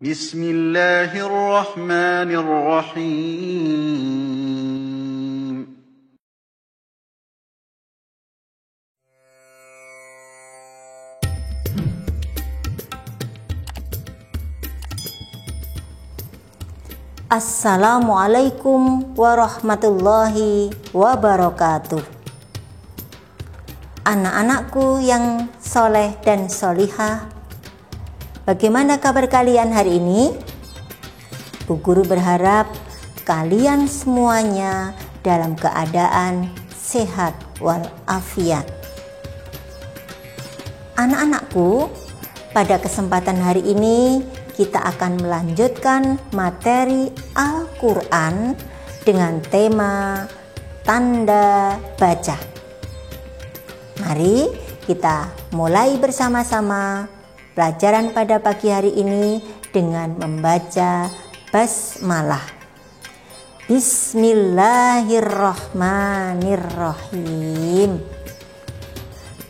Bismillahirrahmanirrahim. Assalamualaikum warahmatullahi wabarakatuh. Anak-anakku yang soleh dan solihah, bagaimana kabar kalian hari ini? Bu Guru berharap kalian semuanya dalam keadaan sehat walafiat. Anak-anakku, pada kesempatan hari ini kita akan melanjutkan materi Al-Quran dengan tema tanda baca. Mari kita mulai bersama-sama pelajaran pada pagi hari ini dengan membaca basmalah. Bismillahirrahmanirrahim.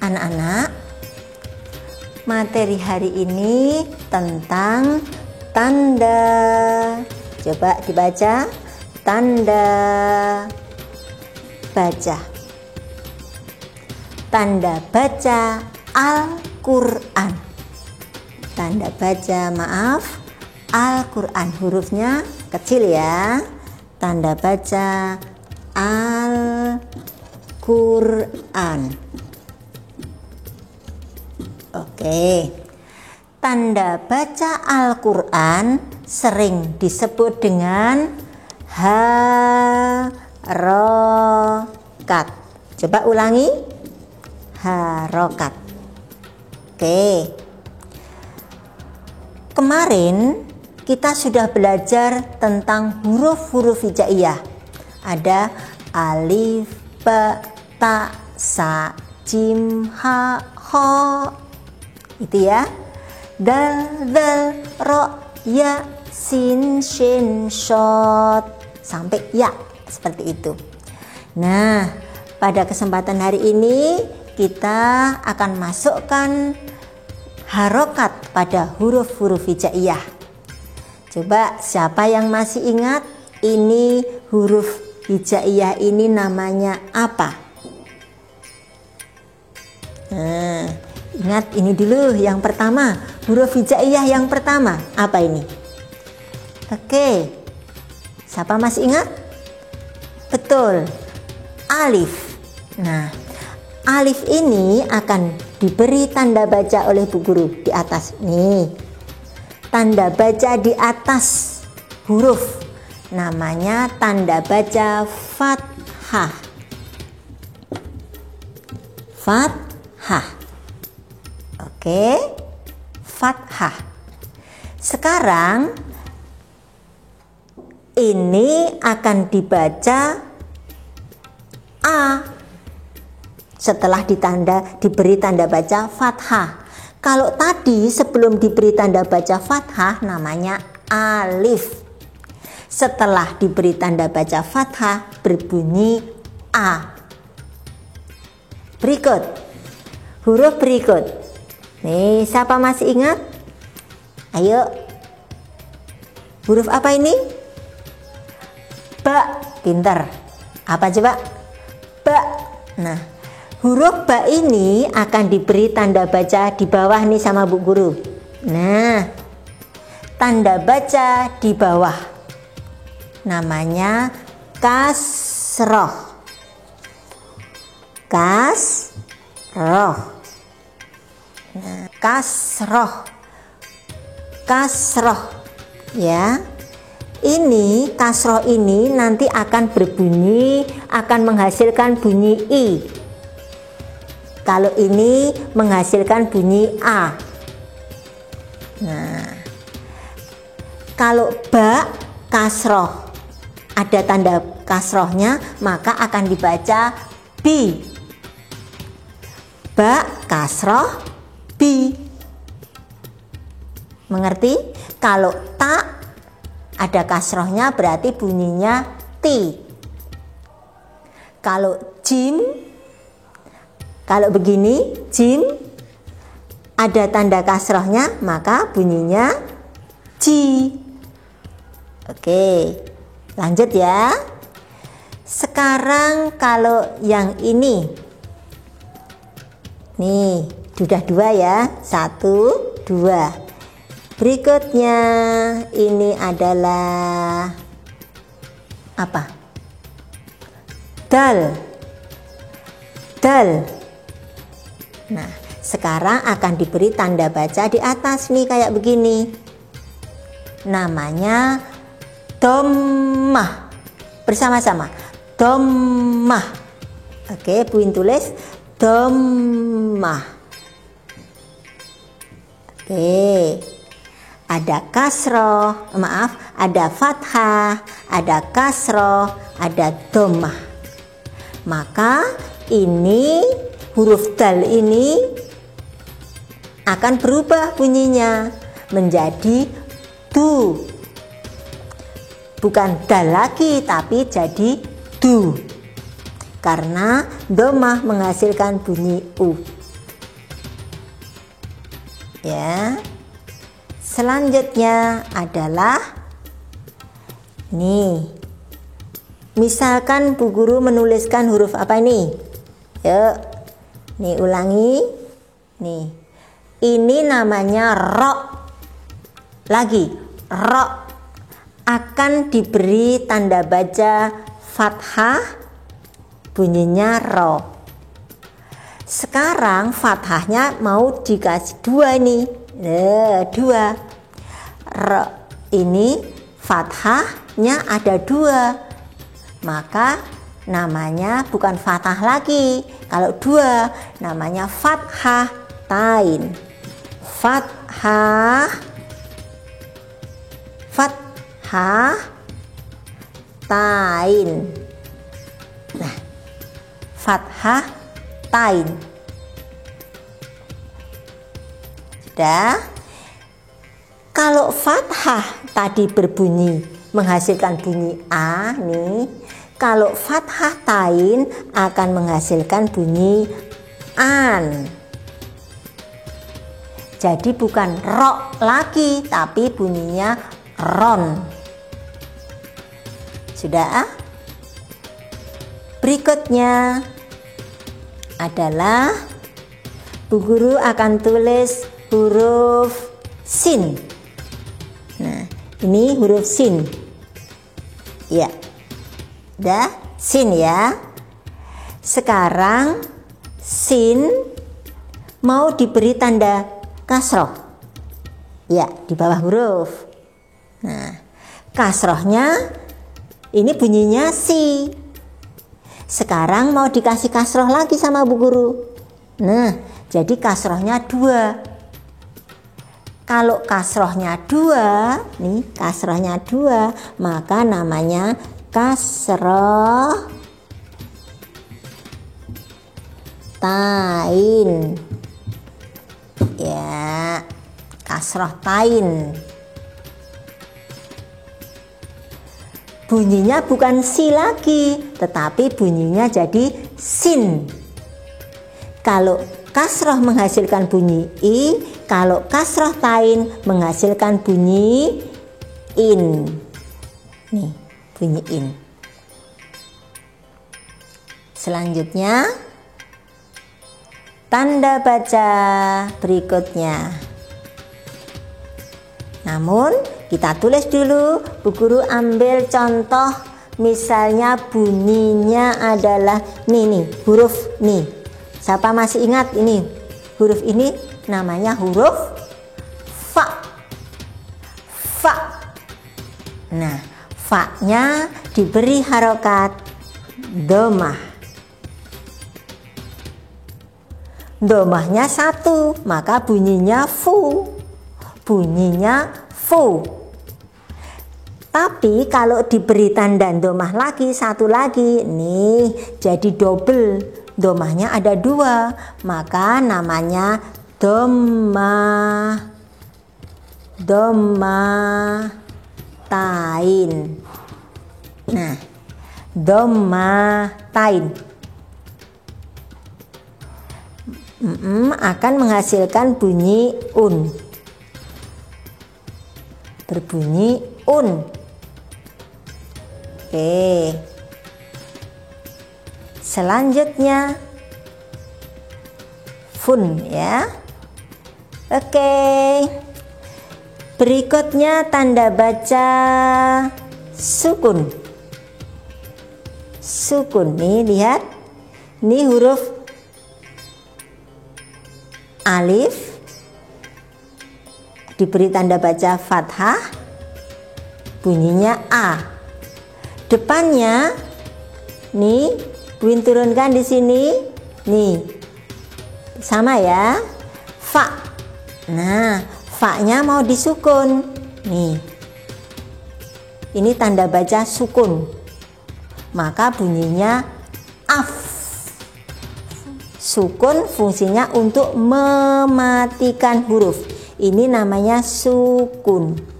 Anak-anak, materi hari ini tentang tanda. Coba dibaca, tanda baca. Tanda baca Al-Quran. Tanda baca, Al-Quran. Hurufnya kecil ya. Tanda baca Al-Quran. Oke, tanda baca Al-Quran sering disebut dengan harokat. Coba ulangi, harokat. Oke, kemarin kita sudah belajar tentang huruf-huruf hijaiyah. Ada alif, ba, ta, sa, jim, ha, kho. Itu ya, dal, zal, ro, ya, sin, shin, shot, sampai ya, seperti itu. Nah, pada kesempatan hari ini kita akan masukkan harokat pada huruf-huruf hijaiyah. Coba siapa yang masih ingat ini huruf hijaiyah ini namanya apa? Nah, ingat ini dulu yang pertama, huruf hijaiyah yang pertama apa ini? Oke, siapa masih ingat? Betul, alif. Nah, alif ini akan diberi tanda baca oleh Bu Guru di atas nih. Tanda baca di atas huruf namanya tanda baca fathah. Fathah. Oke, fathah. Sekarang ini akan dibaca A setelah diberi tanda baca fathah. Kalau tadi sebelum diberi tanda baca fathah namanya alif. Setelah diberi tanda baca fathah berbunyi A. Berikut, huruf berikut. Nih, siapa masih ingat? Ayo. Huruf apa ini? Ba. Pinter. Apa coba? Ba. Nah, huruf ba ini akan diberi tanda baca di bawah nih sama Bu Guru. Nah, tanda baca di bawah namanya kasroh. Kasroh. Nah, kasroh. Kasroh. Ya. Ini kasroh ini nanti akan berbunyi, akan menghasilkan bunyi I. Kalau ini menghasilkan bunyi A. Nah, kalau ba kasroh, ada tanda kasrohnya, maka akan dibaca bi. Ba kasroh bi. Mengerti? Kalau ta ada kasrohnya berarti bunyinya ti. Kalau jim, kalau begini, jim ada tanda kasrohnya maka bunyinya ji. Oke, lanjut ya. Sekarang kalau yang ini, nih sudah 2 ya, 1, 2. Berikutnya ini adalah apa? Dal. Dal. Nah, sekarang akan diberi tanda baca di atas nih kayak begini. Namanya dhammah. Bersama-sama. Dhammah. Oke, Bu In tulis dhammah. Oke. Ada kasroh, maaf, ada fathah, ada kasroh, ada dhammah. Maka ini huruf dal ini akan berubah bunyinya menjadi du. Bukan dal lagi tapi jadi du. Karena dhammah menghasilkan bunyi u. Ya. Selanjutnya adalah nih. Misalkan Bu Guru menuliskan huruf apa ini? Yuk. Nih ulangi. Nih. Ini namanya ro. Lagi, ro akan diberi tanda baca fathah, bunyinya ro. Sekarang fathahnya mau dikasih 2 nih. 2. Ro ini fathahnya ada 2. Maka namanya bukan fathah lagi. Kalau 2 namanya fathah tain. Fathah tain. Nah, fathah tain. Sudah. Kalau fathah tadi berbunyi menghasilkan bunyi a nih. Kalau fathah tain akan menghasilkan bunyi an. Jadi bukan ro lagi tapi bunyinya ron. Sudah? Berikutnya adalah Bu Guru akan tulis huruf sin. Nah, ini huruf sin. Ya. Udah, sin ya. Sekarang sin mau diberi tanda kasroh. Ya, di bawah huruf. Nah, kasrohnya ini bunyinya si. Sekarang mau dikasih kasroh lagi sama Bu Guru. Nah, jadi kasrohnya 2. Kalau kasrohnya 2, nih kasrohnya 2, maka namanya kasroh tain. Ya, kasroh tain. Bunyinya bukan si lagi, tetapi bunyinya jadi sin. Kalau kasroh menghasilkan bunyi i, kalau kasroh tain menghasilkan bunyi in. Nih, bunyi in. Selanjutnya, tanda baca berikutnya. Namun, kita tulis dulu. Bu Guru ambil contoh, misalnya bunyinya adalah nih, huruf nih. Siapa masih ingat ini? Huruf ini namanya huruf fa. Fa. Nah, fa-nya diberi harokat dhammah. Dhammahnya 1, maka bunyinya fu. Bunyinya fu. Tapi kalau diberi tanda dhammah lagi, 1 lagi, nih jadi double. Dhammahnya ada 2, maka namanya dhammah. Dhammah tain. Nah, dhammah tain akan menghasilkan bunyi un. berbunyi un. Oke. Selanjutnya fun ya. Oke. Berikutnya tanda baca sukun. Sukun nih, lihat. Ini huruf alif diberi tanda baca fathah, bunyinya a. Depannya nih, Buin turunkan di sini. Nih. Sama ya. Fa. Nah, fa-nya mau disukun. Nih. Ini tanda baca sukun. Maka bunyinya af. Sukun fungsinya untuk mematikan huruf. Ini namanya sukun.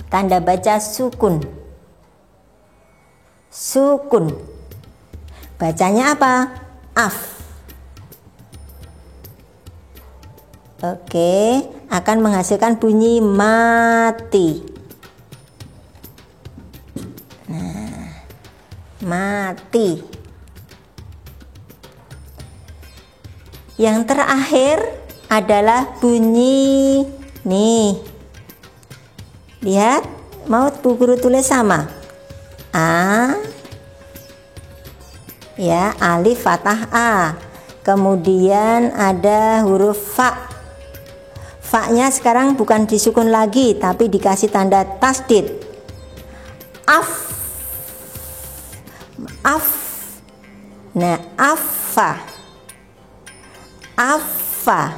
Tanda baca sukun. Sukun. Bacanya apa? Af. Oke, akan menghasilkan bunyi mati. Nah, mati. Yang terakhir adalah bunyi nih. Lihat, mau Bu Guru tulis sama. A. Ya, alif fathah A. Kemudian ada huruf fa. Fa-nya sekarang bukan disukun lagi, tapi dikasih tanda tasdid. Af. Af. Nah, afa. Afa.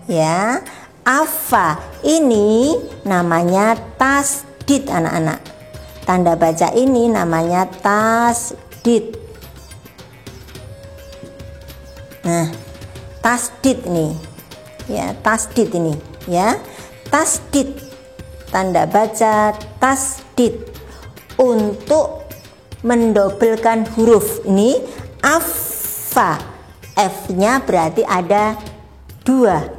Ya, afa. Ini namanya tasdid, anak-anak. Tanda baca ini namanya tasdid. Nah, tasdid nih. Ya, tasdid ini, ya. Tasdid. Tanda baca tasdid untuk mendobelkan huruf. Ini afa. F-nya berarti ada 2.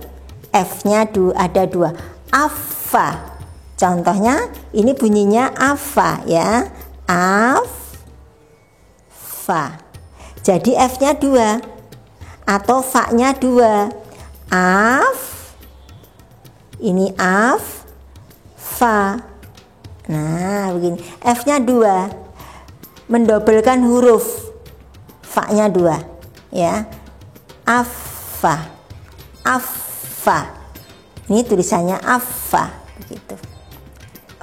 F-nya ada 2. Afa. Contohnya ini bunyinya afa ya. Afa. Jadi F-nya 2 atau fa-nya 2. Af. Ini af. Fa. Nah, begini. F-nya 2. Mendobelkan huruf. Fa-nya 2 ya. Afa. Afa. Ini tulisannya afa begitu.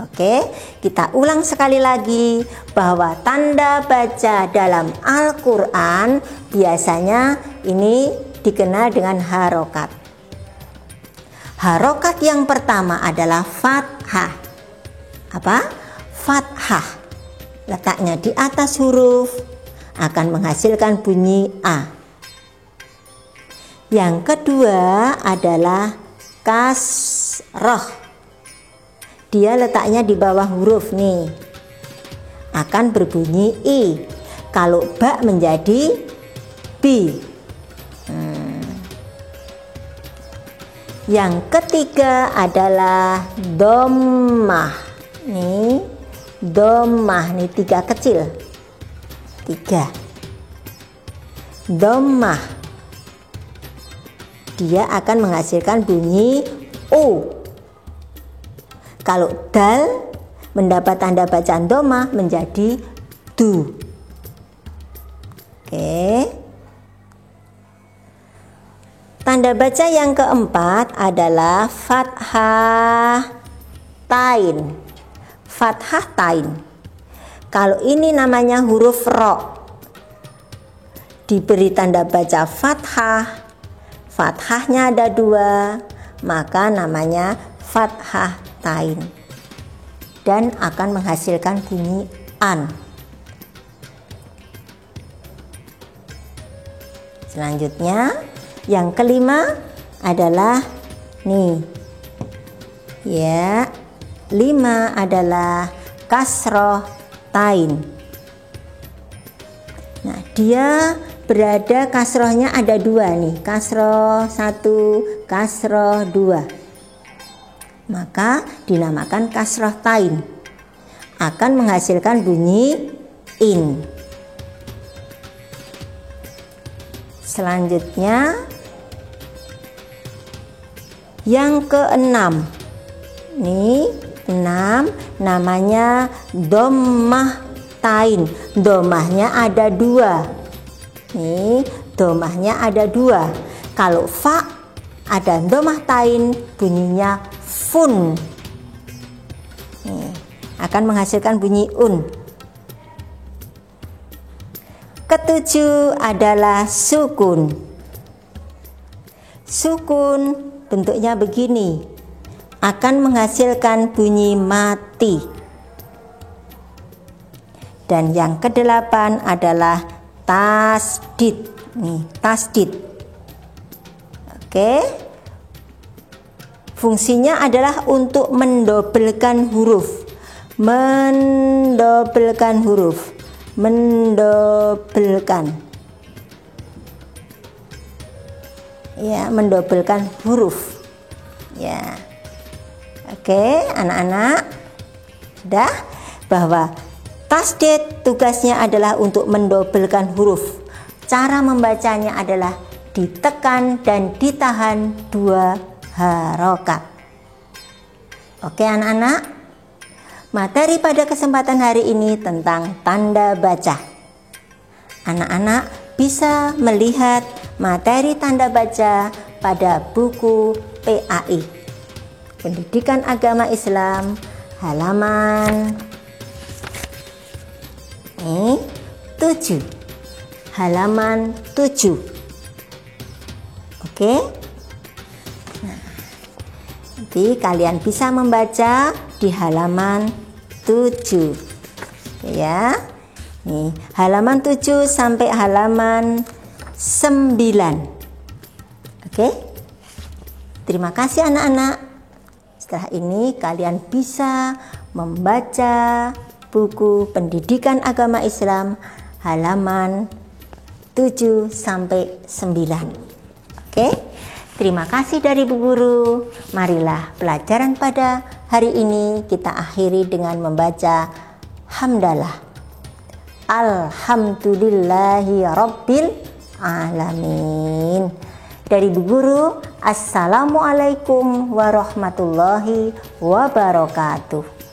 Oke, kita ulang sekali lagi bahwa tanda baca dalam Al-Qur'an biasanya ini dikenal dengan harokat. Harokat yang pertama adalah fathah. Apa? Fathah. Letaknya di atas huruf akan menghasilkan bunyi A. Yang kedua adalah kasroh. Dia letaknya di bawah huruf nih. Akan berbunyi I. Kalau ba menjadi B. Yang ketiga adalah dhammah. Nih, dhammah nih 3 kecil. 3. Dhammah. Dia akan menghasilkan bunyi O. Kalau dal mendapat tanda bacaan dhammah menjadi du. Oke. Tanda baca yang keempat adalah fathah tain. Fathah tain. Kalau ini namanya huruf ro. Diberi tanda baca fathah. Fathahnya ada 2, maka namanya fathah tain. Dan akan menghasilkan bunyi an. Selanjutnya yang kelima adalah nih. Ya, 5 adalah kasroh tain. Nah, dia berada kasrohnya ada dua nih, kasroh 1, kasroh 2, maka dinamakan kasroh tain, akan menghasilkan bunyi in. Selanjutnya yang keenam, nih 6, namanya dhammah tain. Dhammahnya ada dua. Nih, dhammahnya ada dua. Kalau fa ada dhammah tain, bunyinya fun. Nih, akan menghasilkan bunyi un. Ketujuh adalah sukun. Sukun bentuknya begini, akan menghasilkan bunyi mati. Dan yang kedelapan adalah tasdid. Nih, tasdid. Oke. Fungsinya adalah untuk mendobelkan huruf. Mendobelkan huruf. Mendobelkan. Ya, mendobelkan huruf. Ya. Oke, anak-anak. Sudah bahwa tasdid tugasnya adalah untuk mendobelkan huruf. Cara membacanya adalah ditekan dan ditahan 2 harokat. Oke anak-anak, materi pada kesempatan hari ini tentang tanda baca. Anak-anak bisa melihat materi tanda baca pada buku PAI, Pendidikan Agama Islam, halaman 7, halaman 7. Oke. Nah, nanti kalian bisa membaca di halaman 7. Ya. Nih, halaman 7 sampai halaman 9. Oke. Terima kasih anak-anak. Setelah ini kalian bisa membaca buku Pendidikan Agama Islam halaman 7 sampai 9. Oke. Terima kasih dari Bu Guru. Marilah pelajaran pada hari ini kita akhiri dengan membaca hamdalah. Alhamdulillahi rabbil alamin. Dari Bu Guru, Assalamualaikum warahmatullahi wabarakatuh.